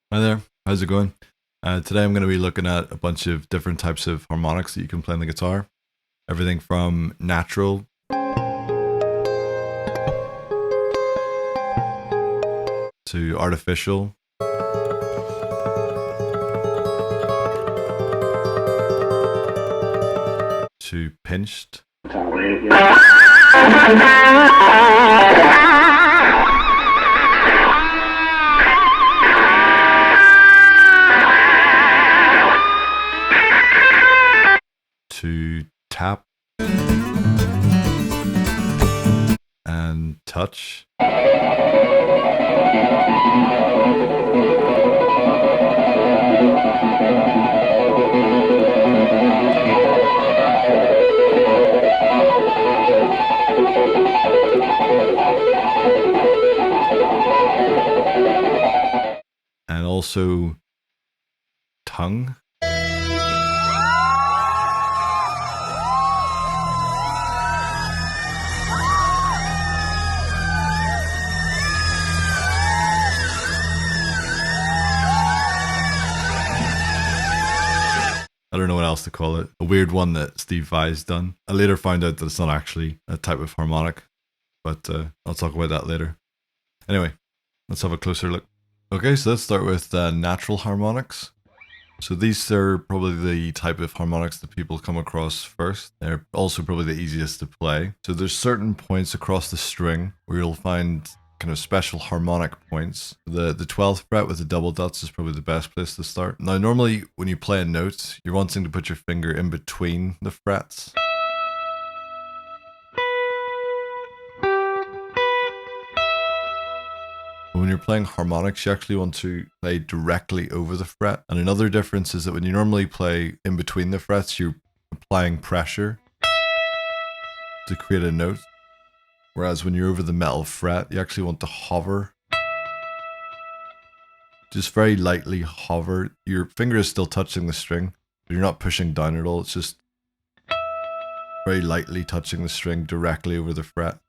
Hi there, how's it going? Today I'm going to be looking at a bunch of different types of harmonics that you can play on the guitar. Everything from natural to artificial to pinched to tap and touch. And also tongue. I don't know what else to call it. A weird one that Steve Vai's done. I later found out that it's not actually a type of harmonic, but I'll talk about that later. Anyway, let's have a closer look. Okay, so let's start with natural harmonics. So these are probably the type of harmonics that people come across first. They're also probably the easiest to play. So there's certain points across the string where you'll find kind of special harmonic points. The 12th fret with the double dots is probably the best place to start. Now normally when you play a note, you're wanting to put your finger in between the frets. When you're playing harmonics, you actually want to play directly over the fret. And another difference is that when you normally play in between the frets, you're applying pressure to create a note. Whereas when you're over the metal fret, you actually want to hover. Just very lightly hover. Your finger is still touching the string, but you're not pushing down at all. It's just very lightly touching the string directly over the fret.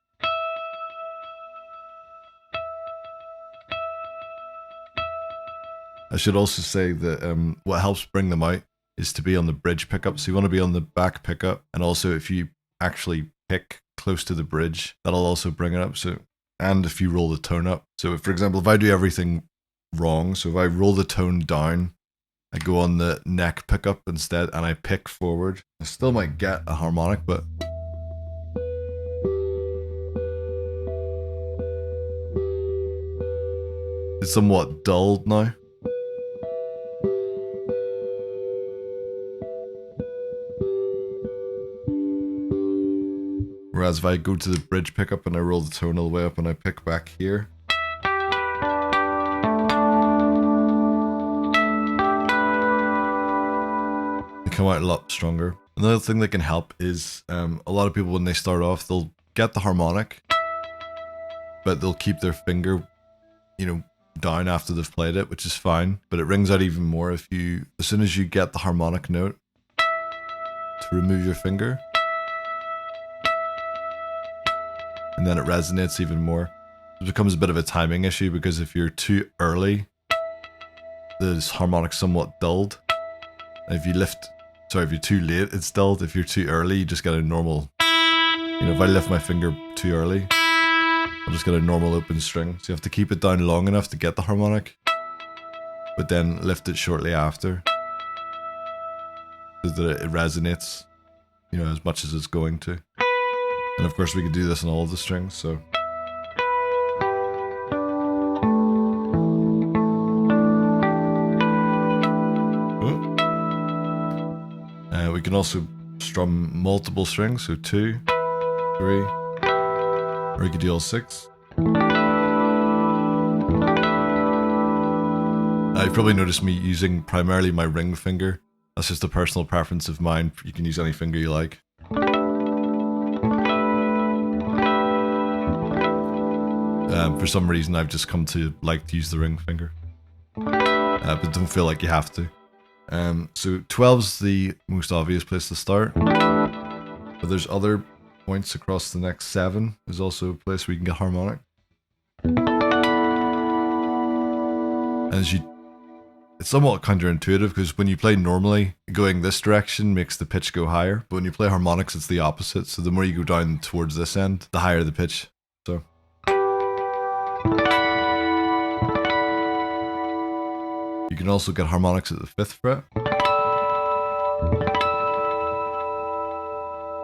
I should also say that what helps bring them out is to be on the bridge pickup. So you want to be on the back pickup, and also if you actually pick close to the bridge, that'll also bring it up. So, and if you roll the tone up. So for example, if I do everything wrong, so if I roll the tone down, I go on the neck pickup instead, and I pick forward, I still might get a harmonic, but it's somewhat dulled now. Whereas if I go to the bridge pickup and I roll the tone all the way up and I pick back here, they come out a lot stronger. Another thing that can help is a lot of people when they start off, they'll get the harmonic, but they'll keep their finger, down after they've played it, which is fine. But it rings out even more if you, as soon as you get the harmonic note, to remove your finger. And then it resonates even more. It becomes a bit of a timing issue because if you're too early, the harmonic's somewhat dulled. And if you're too late, it's dulled. If you're too early, you just get a normal, if I lift my finger too early, I'll just get a normal open string. So you have to keep it down long enough to get the harmonic, but then lift it shortly after, so that it resonates, as much as it's going to. And of course we could do this on all of the strings, so. We can also strum multiple strings, so 2, 3, or you could do all 6. You probably noticed me using primarily my ring finger. That's just a personal preference of mine. You can use any finger you like. For some reason, I've just come to like to use the ring finger, but don't feel like you have to. So 12's the most obvious place to start, but there's other points across the next 7. There's also a place where you can get harmonic. And as you It's somewhat counterintuitive because when you play normally, going this direction makes the pitch go higher. But when you play harmonics, it's the opposite. So the more you go down towards this end, the higher the pitch. So. You can also get harmonics at the 5th fret.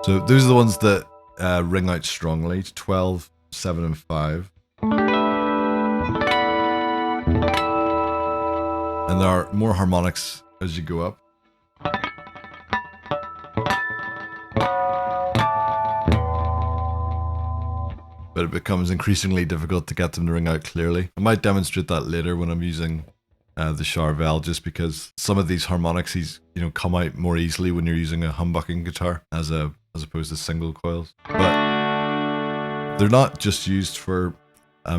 So those are the ones that ring out strongly, 12, 7, and 5. And there are more harmonics as you go up. But it becomes increasingly difficult to get them to ring out clearly. I might demonstrate that later when I'm using the Charvel, just because some of these harmonics, come out more easily when you're using a humbucking guitar as opposed to single coils. But they're not just used for, I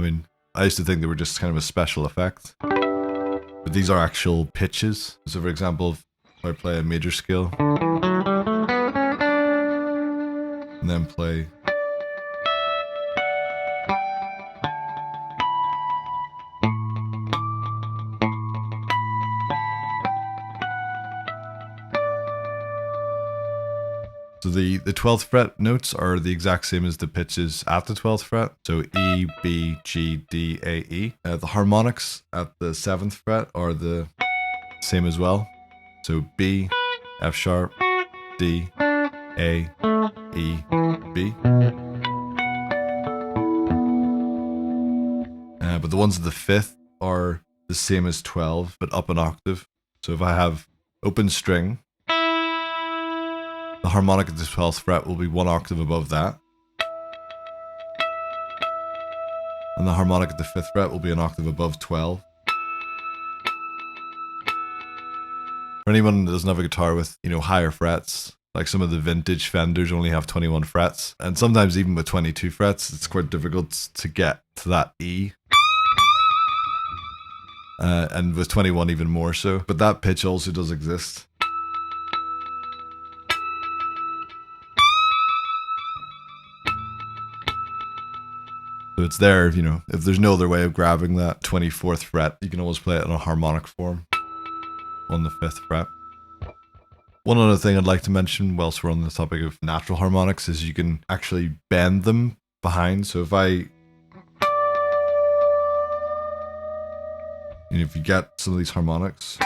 used to think they were just kind of a special effect. But these are actual pitches. So for example, if I play a major scale and then play so the 12th fret notes are the exact same as the pitches at the 12th fret. So E, B, G, D, A, E. The harmonics at the 7th fret are the same as well. So B, F sharp, D, A, E, B. But the ones at the 5th are the same as 12, but up an octave. So if I have open string, the harmonic at the 12th fret will be 1 octave above that. And the harmonic at the 5th fret will be an octave above 12. For anyone that doesn't have a guitar with, higher frets, like some of the vintage Fenders only have 21 frets. And sometimes even with 22 frets, it's quite difficult to get to that E. And with 21 even more so. But that pitch also does exist. So it's there, if there's no other way of grabbing that 24th fret, you can always play it in a harmonic form on the 5th fret. One other thing I'd like to mention whilst we're on the topic of natural harmonics is you can actually bend them behind. So if you get some of these harmonics,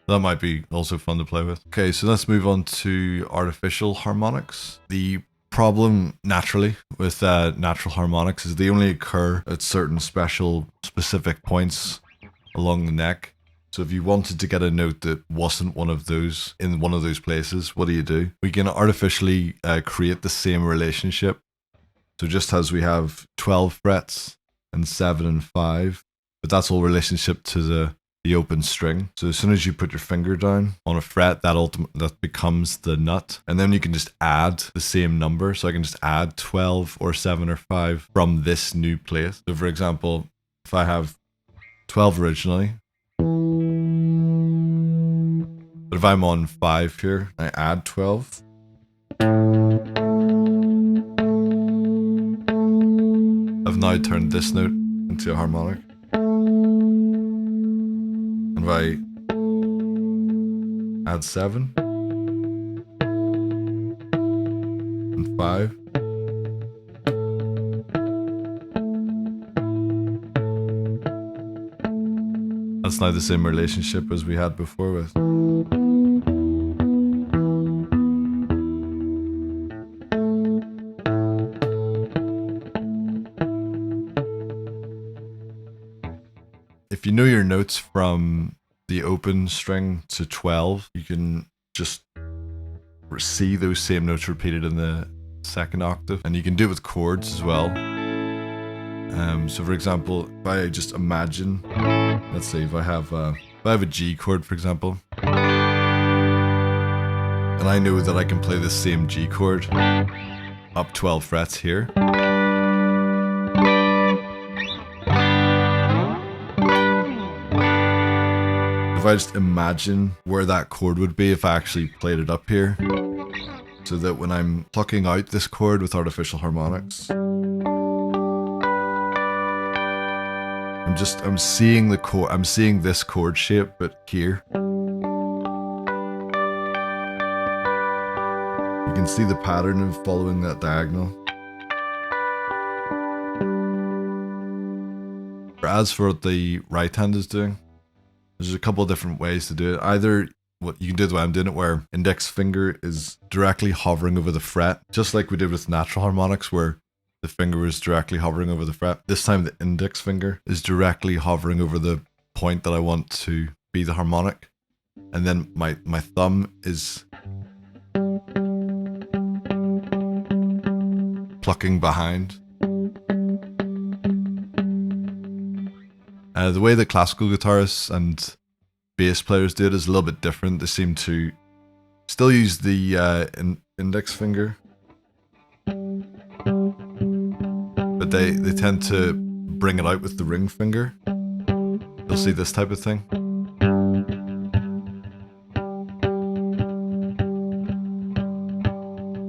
that might be also fun to play with. Okay, so let's move on to artificial harmonics. The problem naturally with natural harmonics is they only occur at certain specific points along the neck. So if you wanted to get a note that wasn't one of those in one of those places, what do? We can artificially create the same relationship. So just as we have 12 frets and 7 and 5, but that's all relationship to the open string. So as soon as you put your finger down on a fret, that becomes the nut. And then you can just add the same number. So I can just add 12 or 7 or 5 from this new place. So for example, if I have 12 originally, but if I'm on 5 here, I add 12. I've now turned this note into a harmonic. If I add 7 and 5, that's now the same relationship as we had before with. If you know your notes from the open string to 12, you can just see those same notes repeated in the second octave, and you can do it with chords as well. So for example, if I just imagine, let's say if I have a G chord, for example, and I know that I can play the same G chord up 12 frets here. if I just imagine where that chord would be if I actually played it up here, so that when I'm plucking out this chord with artificial harmonics, I'm seeing the chord, I'm seeing this chord shape, but here. You can see the pattern of following that diagonal. As for what the right hand is doing, there's a couple of different ways to do it. Either what you can do the way I'm doing it, where index finger is directly hovering over the fret, just like we did with natural harmonics, where the finger was directly hovering over the fret. This time the index finger is directly hovering over the point that I want to be the harmonic. And then my thumb is plucking behind. The way that classical guitarists and bass players do it is a little bit different. They seem to still use the index finger, but they tend to bring it out with the ring finger. You'll see this type of thing.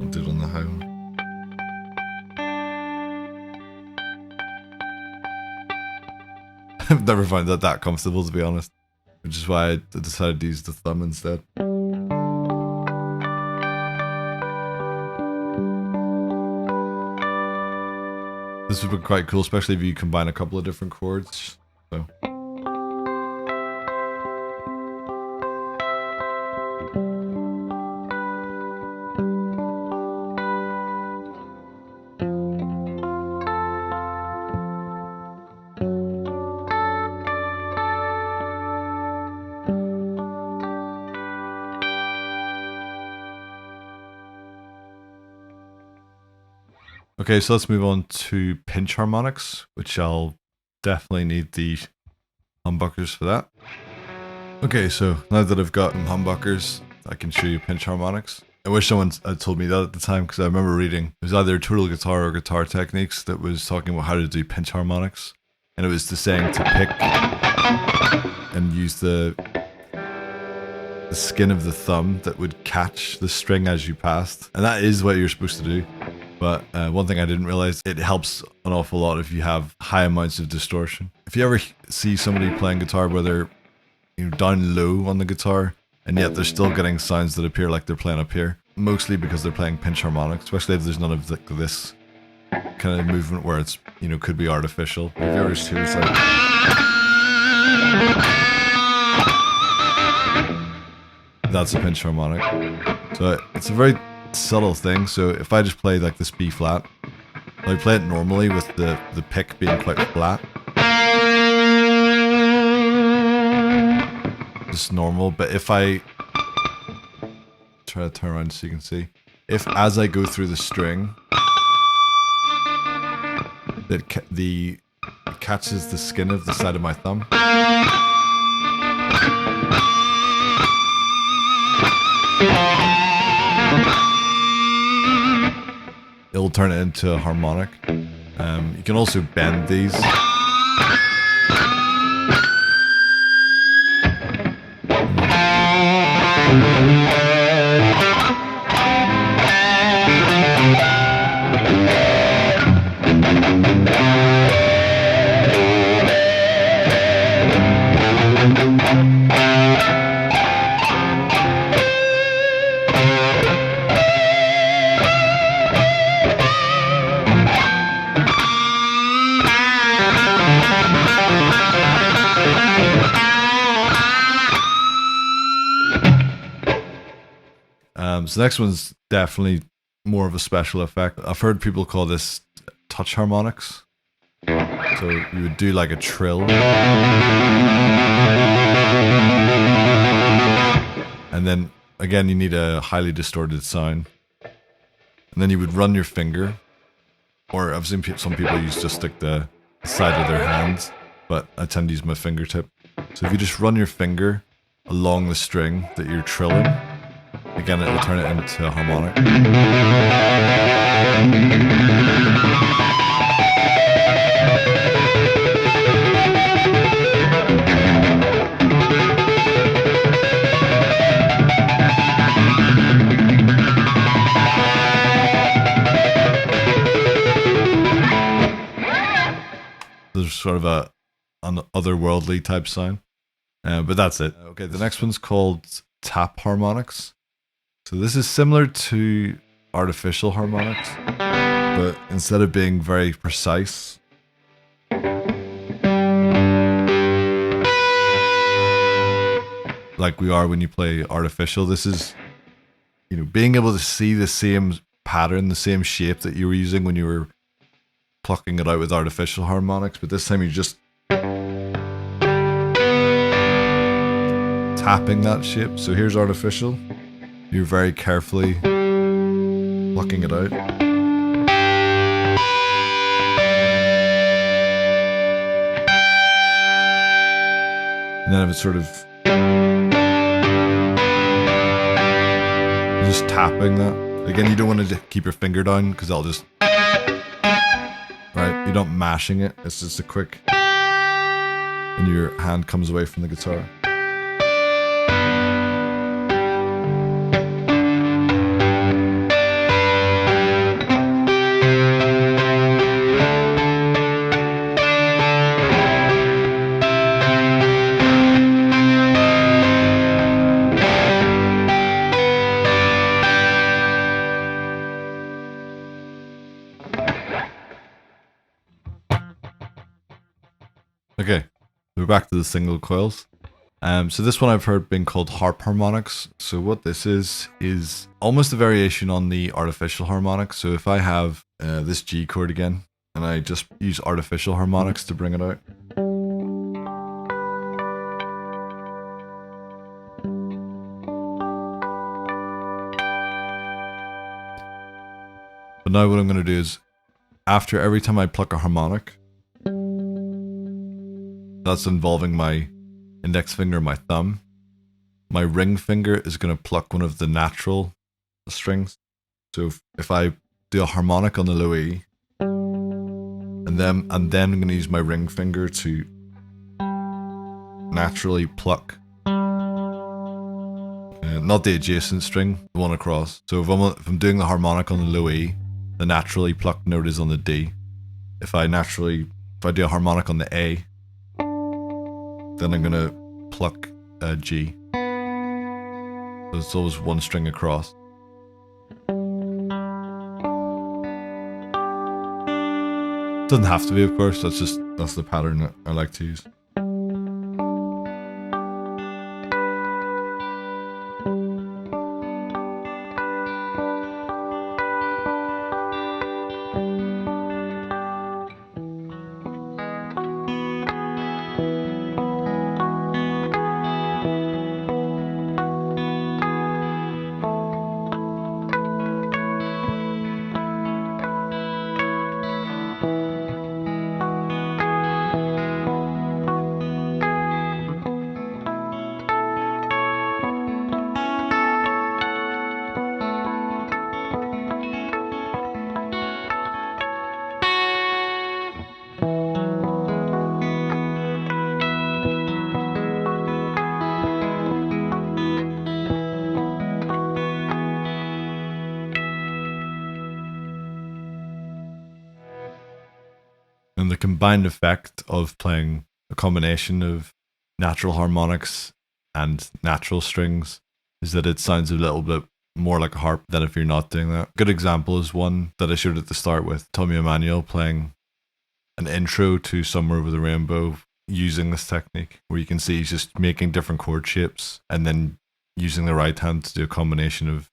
I'll do it on the high one. I've never found that comfortable, to be honest, which is why I decided to use the thumb instead. This would be quite cool, especially if you combine a couple of different chords. So. Okay, so let's move on to pinch harmonics, which I'll definitely need the humbuckers for that. Okay, so now that I've got humbuckers, I can show you pinch harmonics. I wish someone had told me that at the time, because I remember reading, it was either Total Guitar or Guitar Techniques that was talking about how to do pinch harmonics. And it was the saying to pick and use the skin of the thumb that would catch the string as you passed. And that is what you're supposed to do. But one thing I didn't realize, it helps an awful lot if you have high amounts of distortion. If you ever see somebody playing guitar where they're down low on the guitar, and yet they're still getting sounds that appear like they're playing up here, mostly because they're playing pinch harmonics, especially if there's none of this kind of movement where it's, could be artificial. If you ever see it's like... That's a pinch harmonic. So it's a very subtle thing. So if I just play like this B flat, I play it normally with the pick being quite flat, just normal. But if I try to turn around so you can see, if as I go through the string, it catches the skin of the side of my thumb, it'll turn it into a harmonic. You can also bend these. So the next one's definitely more of a special effect. I've heard people call this touch harmonics. So you would do like a trill, and then again you need a highly distorted sound, and then you would run your finger, or I've seen some people use just stick the side of their hands, but I tend to use my fingertip. So if you just run your finger along the string that you're trilling, again, it will turn it into a harmonic. sort of an otherworldly type sound. But that's it. Okay, the next one's called Tap Harmonics. So this is similar to artificial harmonics, but instead of being very precise, like we are when you play artificial, this is, you know, being able to see the same pattern, the same shape that you were using when you were plucking it out with artificial harmonics, but this time you're just tapping that shape. So here's artificial. You're very carefully plucking it out. And then if it's sort of just tapping that. Again, you don't want to keep your finger down because that'll just... Right, you're not mashing it. It's just a quick... And your hand comes away from the guitar. Okay, we're back to the single coils. So this one I've heard being called Harp Harmonics. So what this is almost a variation on the artificial harmonics. So if I have this G chord again, and I just use artificial harmonics to bring it out. But now what I'm going to do is, after every time I pluck a harmonic, that's involving my index finger and my thumb, my ring finger is going to pluck one of the natural strings. So if I do a harmonic on the low E, and then I'm going to use my ring finger to naturally pluck, not the adjacent string, the one across. So if I'm doing the harmonic on the low E, the naturally plucked note is on the D. If I do a harmonic on the A, then I'm gonna pluck a G. So it's always one string across. Doesn't have to be, of course. That's the pattern that I like to use. And the combined effect of playing a combination of natural harmonics and natural strings is that it sounds a little bit more like a harp than if you're not doing that. A good example is one that I showed at the start with Tommy Emmanuel playing an intro to Somewhere Over the Rainbow using this technique, where you can see he's just making different chord shapes and then using the right hand to do a combination of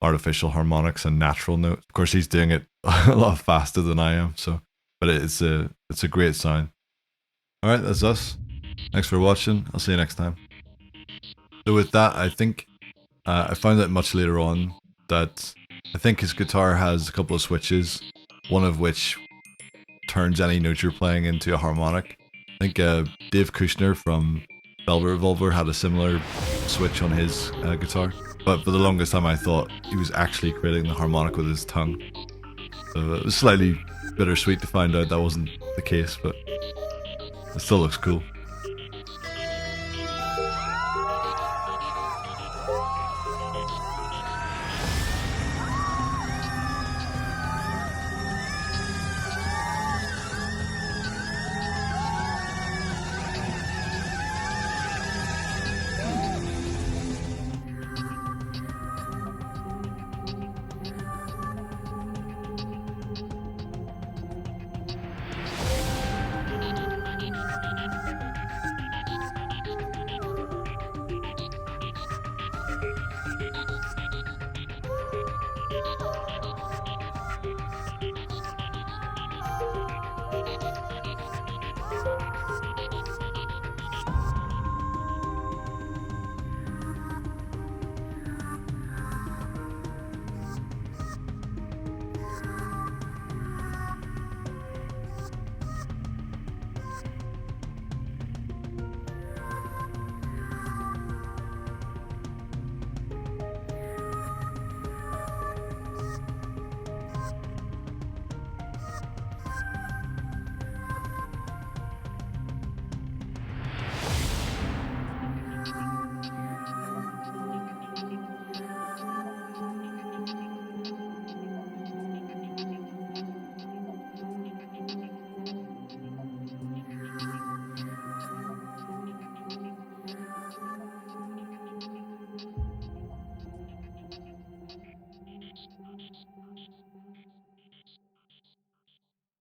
artificial harmonics and natural notes. Of course, he's doing it a lot faster than I am, so... But it's a great sound. Alright, that's us. Thanks for watching. I'll see you next time. So with that, I think I found out much later on that I think his guitar has a couple of switches, one of which turns any note you're playing into a harmonic. I think Dave Kushner from Velvet Revolver had a similar switch on his guitar. But for the longest time I thought he was actually creating the harmonic with his tongue. So it was slightly bittersweet to find out that wasn't the case, but it still looks cool.